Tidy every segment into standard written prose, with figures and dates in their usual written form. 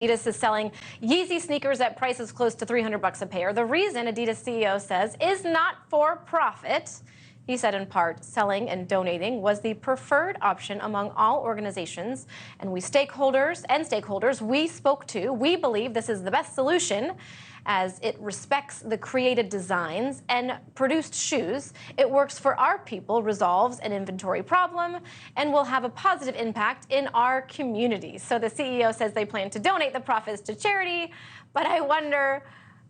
Adidas is selling Yeezy sneakers at prices close to $300 a pair. The reason, Adidas CEO says, is not for profit. He said in part, selling and donating was the preferred option among all organizations. And stakeholders we spoke to, we believe this is the best solution as it respects the created designs and produced shoes. It works for our people, resolves an inventory problem, and will have a positive impact in our communities. So the CEO says they plan to donate the profits to charity, but I wonder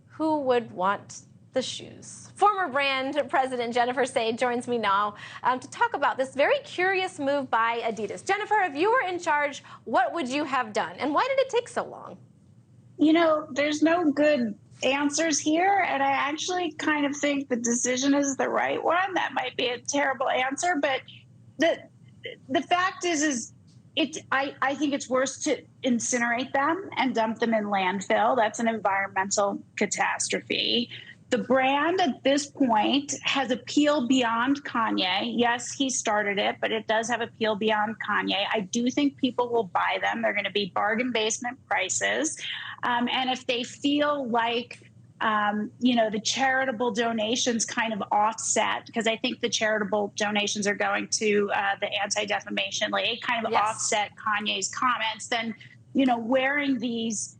who would want the shoes. Former brand president Jennifer Say joins me now to talk about this very curious move by Adidas. Jennifer, if you were in charge, what would you have done? And why did it take so long? You know, there's no good answers here, and I actually kind of think the decision is the right one. That might be a terrible answer, but the fact is I think it's worse to incinerate them and dump them in landfill. That's an environmental catastrophe. The brand at this point has appeal beyond Kanye. Yes, he started it, but it does have appeal beyond Kanye. I do think people will buy them. They're going to be bargain basement prices. And if they feel like, the charitable donations kind of offset, because I think the charitable donations are going to the Anti-Defamation League, kind of offset Kanye's comments, then, wearing these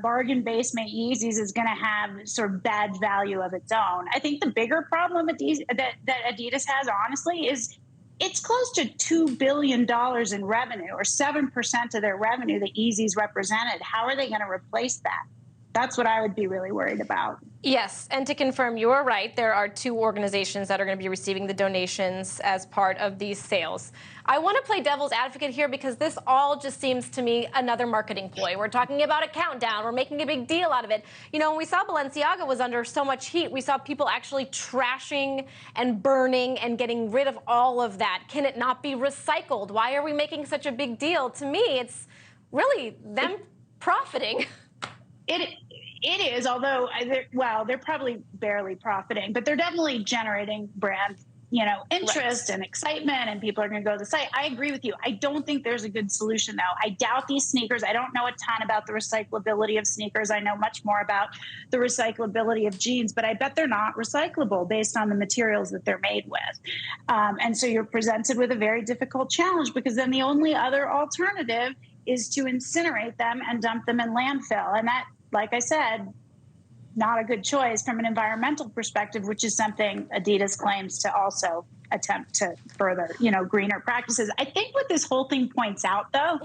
bargain basement Yeezys is going to have sort of bad value of its own. I think the bigger problem that Adidas has, honestly, is it's close to $2 billion in revenue, or 7% of their revenue that Yeezys represented. How are they going to replace that? That's what I would be really worried about. Yes, and to confirm, you are right. There are two organizations that are going to be receiving the donations as part of these sales. I want to play devil's advocate here because this all just seems to me another marketing ploy. We're talking about a countdown. We're making a big deal out of it. When we saw Balenciaga was under so much heat, we saw people actually trashing and burning and getting rid of all of that. Can it not be recycled? Why are we making such a big deal? To me, it's really them profiting. It is, although they're probably barely profiting, but they're definitely generating brand, interest and excitement, and people are going to go to the site. I agree with you. I don't think there's a good solution, though. I doubt these sneakers. I don't know a ton about the recyclability of sneakers. I know much more about the recyclability of jeans, but I bet they're not recyclable based on the materials that they're made with. And so you're presented with a very difficult challenge, because then the only other alternative is to incinerate them and dump them in landfill. And that, like I said, not a good choice from an environmental perspective, which is something Adidas claims to also attempt to further, greener practices. I think what this whole thing points out, though,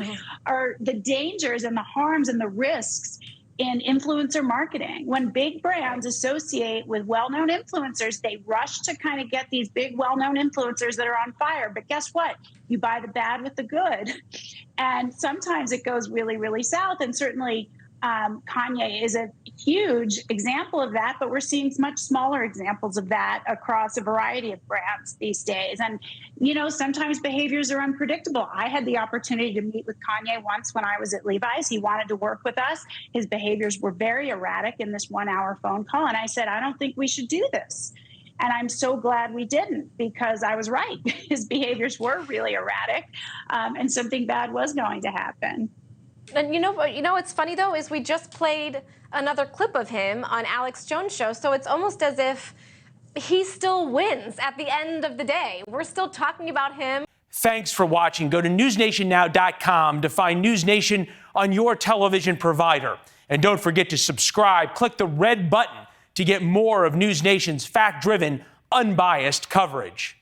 are the dangers and the harms and the risks in influencer marketing. When big brands associate with well-known influencers, they rush to kind of get these big, well-known influencers that are on fire. But guess what? You buy the bad with the good. And sometimes it goes really, really south. And certainly Kanye is a huge example of that, but we're seeing much smaller examples of that across a variety of brands these days. And, sometimes behaviors are unpredictable. I had the opportunity to meet with Kanye once when I was at Levi's. He wanted to work with us. His behaviors were very erratic in this 1-hour phone call. And I said, I don't think we should do this. And I'm so glad we didn't, because I was right. His behaviors were really erratic, and something bad was going to happen. And what's funny, though, is we just played another clip of him on Alex Jones' show. So it's almost as if he still wins at the end of the day. We're still talking about him. Thanks for watching. Go to newsnationnow.com to find NewsNation on your television provider. And don't forget to subscribe. Click the red button to get more of NewsNation's fact-driven, unbiased coverage.